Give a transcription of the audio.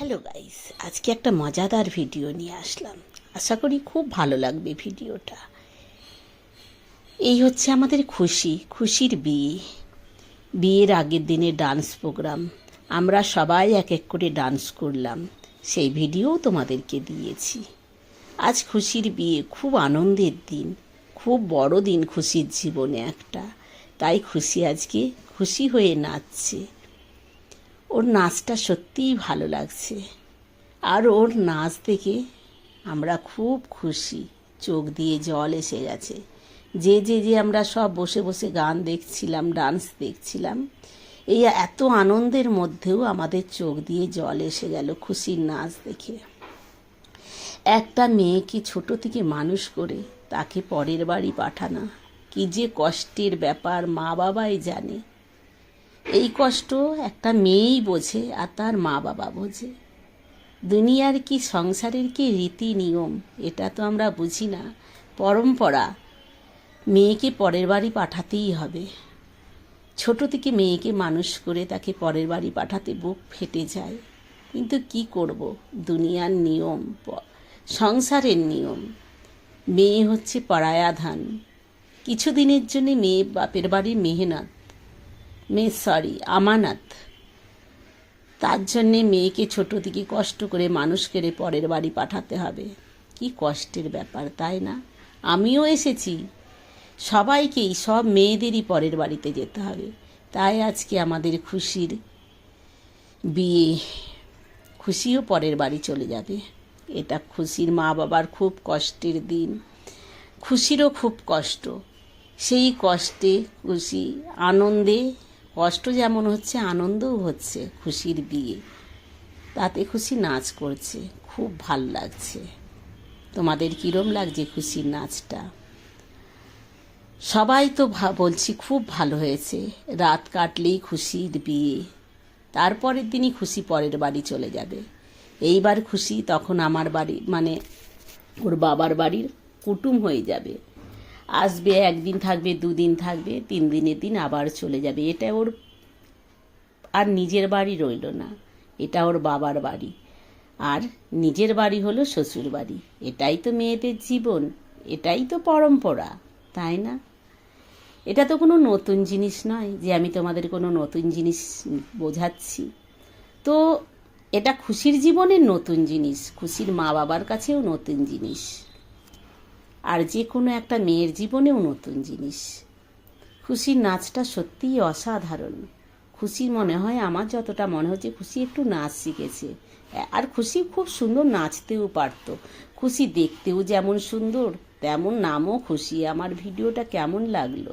Hello guys, আজকে একটা মজাদার ভিডিও নিয়ে আসলাম। আশা করি খুব ভালো লাগবে ভিডিওটা। এই হচ্ছে আমাদের খুশির বিয়ের আগের দিনে ডান্স প্রোগ্রাম। আমরা সবাই এক এক করে ডান্স করলাম, সেই ভিডিও তোমাদেরকে দিয়েছি। আজ খুশির বিয়ে, খুব আনন্দের দিন, খুব বড় দিন খুশির জীবনে একটা। তাই খুশি আজকে খুশি হয়ে নাচছে। ওর নাচটা সত্যিই ভালো লাগছে, আর ওর নাচ দেখে আমরা খুব খুশি, চোখ দিয়ে জল এসে গেছে। যে আমরা সব বসে বসে গান দেখছিলাম, ডান্স দেখছিলাম, এই এত আনন্দের মধ্যেও আমাদের চোখ দিয়ে জল এসে গেল খুশির নাচ দেখে। একটা মেয়েকে ছোট থেকে মানুষ করে তাকে পরের বাড়ি পাঠানো কি যে কষ্টের ব্যাপার, মা বাবাই জানে। এই কষ্ট একটা মেয়েই বোঝে, আর তার মা বাবা বোঝে। দুনিয়ার কি, সংসারের কি রীতি নিয়ম, এটা তো আমরা বুঝি না। পরম্পরা, মেয়েকে পরের বাড়ি পাঠাতেই হবে। ছোট থেকে মেয়েকে মানুষ করে তাকে পরের বাড়ি পাঠাতে বুক ফেটে যায়, কিন্তু কি করব, দুনিয়ার নিয়ম, সংসারের নিয়ম। মেয়ে হচ্ছে পরায়া ধান। কিছুদিনের জন্য মেয়ে বাপের বাড়ির আমানত। তার জন্যে মেয়েকে ছোট থেকে কষ্ট করে মানুষ করে পরের বাড়ি পাঠাতে হবে। কি কষ্টের ব্যাপার, তাই না? আমিও এসেছি, সবাইকেই, সব মেয়েদেরই পরের বাড়িতে যেতে হবে। তাই আজকে আমাদের খুশির বিয়ে, খুশিও পরের বাড়ি চলে যাবে। এটা খুশির মা বাবার খুব কষ্টের দিন, খুশিরও খুব কষ্ট। সেই কষ্টে খুশি, আনন্দে, কষ্ট যেমন হচ্ছে আনন্দও হচ্ছে। খুশির বিয়ে, তাতে খুশি নাচ করছে, খুব ভাল লাগছে। তোমাদের কীরম লাগছে খুশির নাচটা? সবাই তো বলছি খুব ভালো হয়েছে। রাত কাটলেই খুশির বিয়ে, তারপরের দিনই খুশি পরের বাড়ি চলে যাবে। এইবার খুশি তখন আমার বাড়ি, মানে ওর বাবার বাড়ির কুটুম হয়ে যাবে। আসবে, একদিন থাকবে, দুদিন থাকবে, 3 দিনের দিন আবার চলে যাবে। এটা ওর আর নিজের বাড়ি রইল না, এটা ওর বাবার বাড়ি। আর নিজের বাড়ি হলো শ্বশুর বাড়ি। এটাই তো মেয়েদের জীবন, এটাই তো পরম্পরা, তাই না? এটা তো কোনো নতুন জিনিস নয় যে আমি তোমাদের কোনো নতুন জিনিস বোঝাচ্ছি। তো এটা খুশির জীবনের নতুন জিনিস, খুশির মা বাবার কাছেও নতুন জিনিস, আর যে কোনো একটা মেয়ের জীবনেও নতুন জিনিস। খুশির নাচটা সত্যিই অসাধারণ। খুশি মনে হয়, আমার যতটা মনে হচ্ছে, খুশি একটু নাচ শিখেছে। আর খুশি খুব সুন্দর নাচতেও পারত। খুশি দেখতেও যেমন সুন্দর, তেমন নামও খুশি। আমার ভিডিওটা কেমন লাগলো?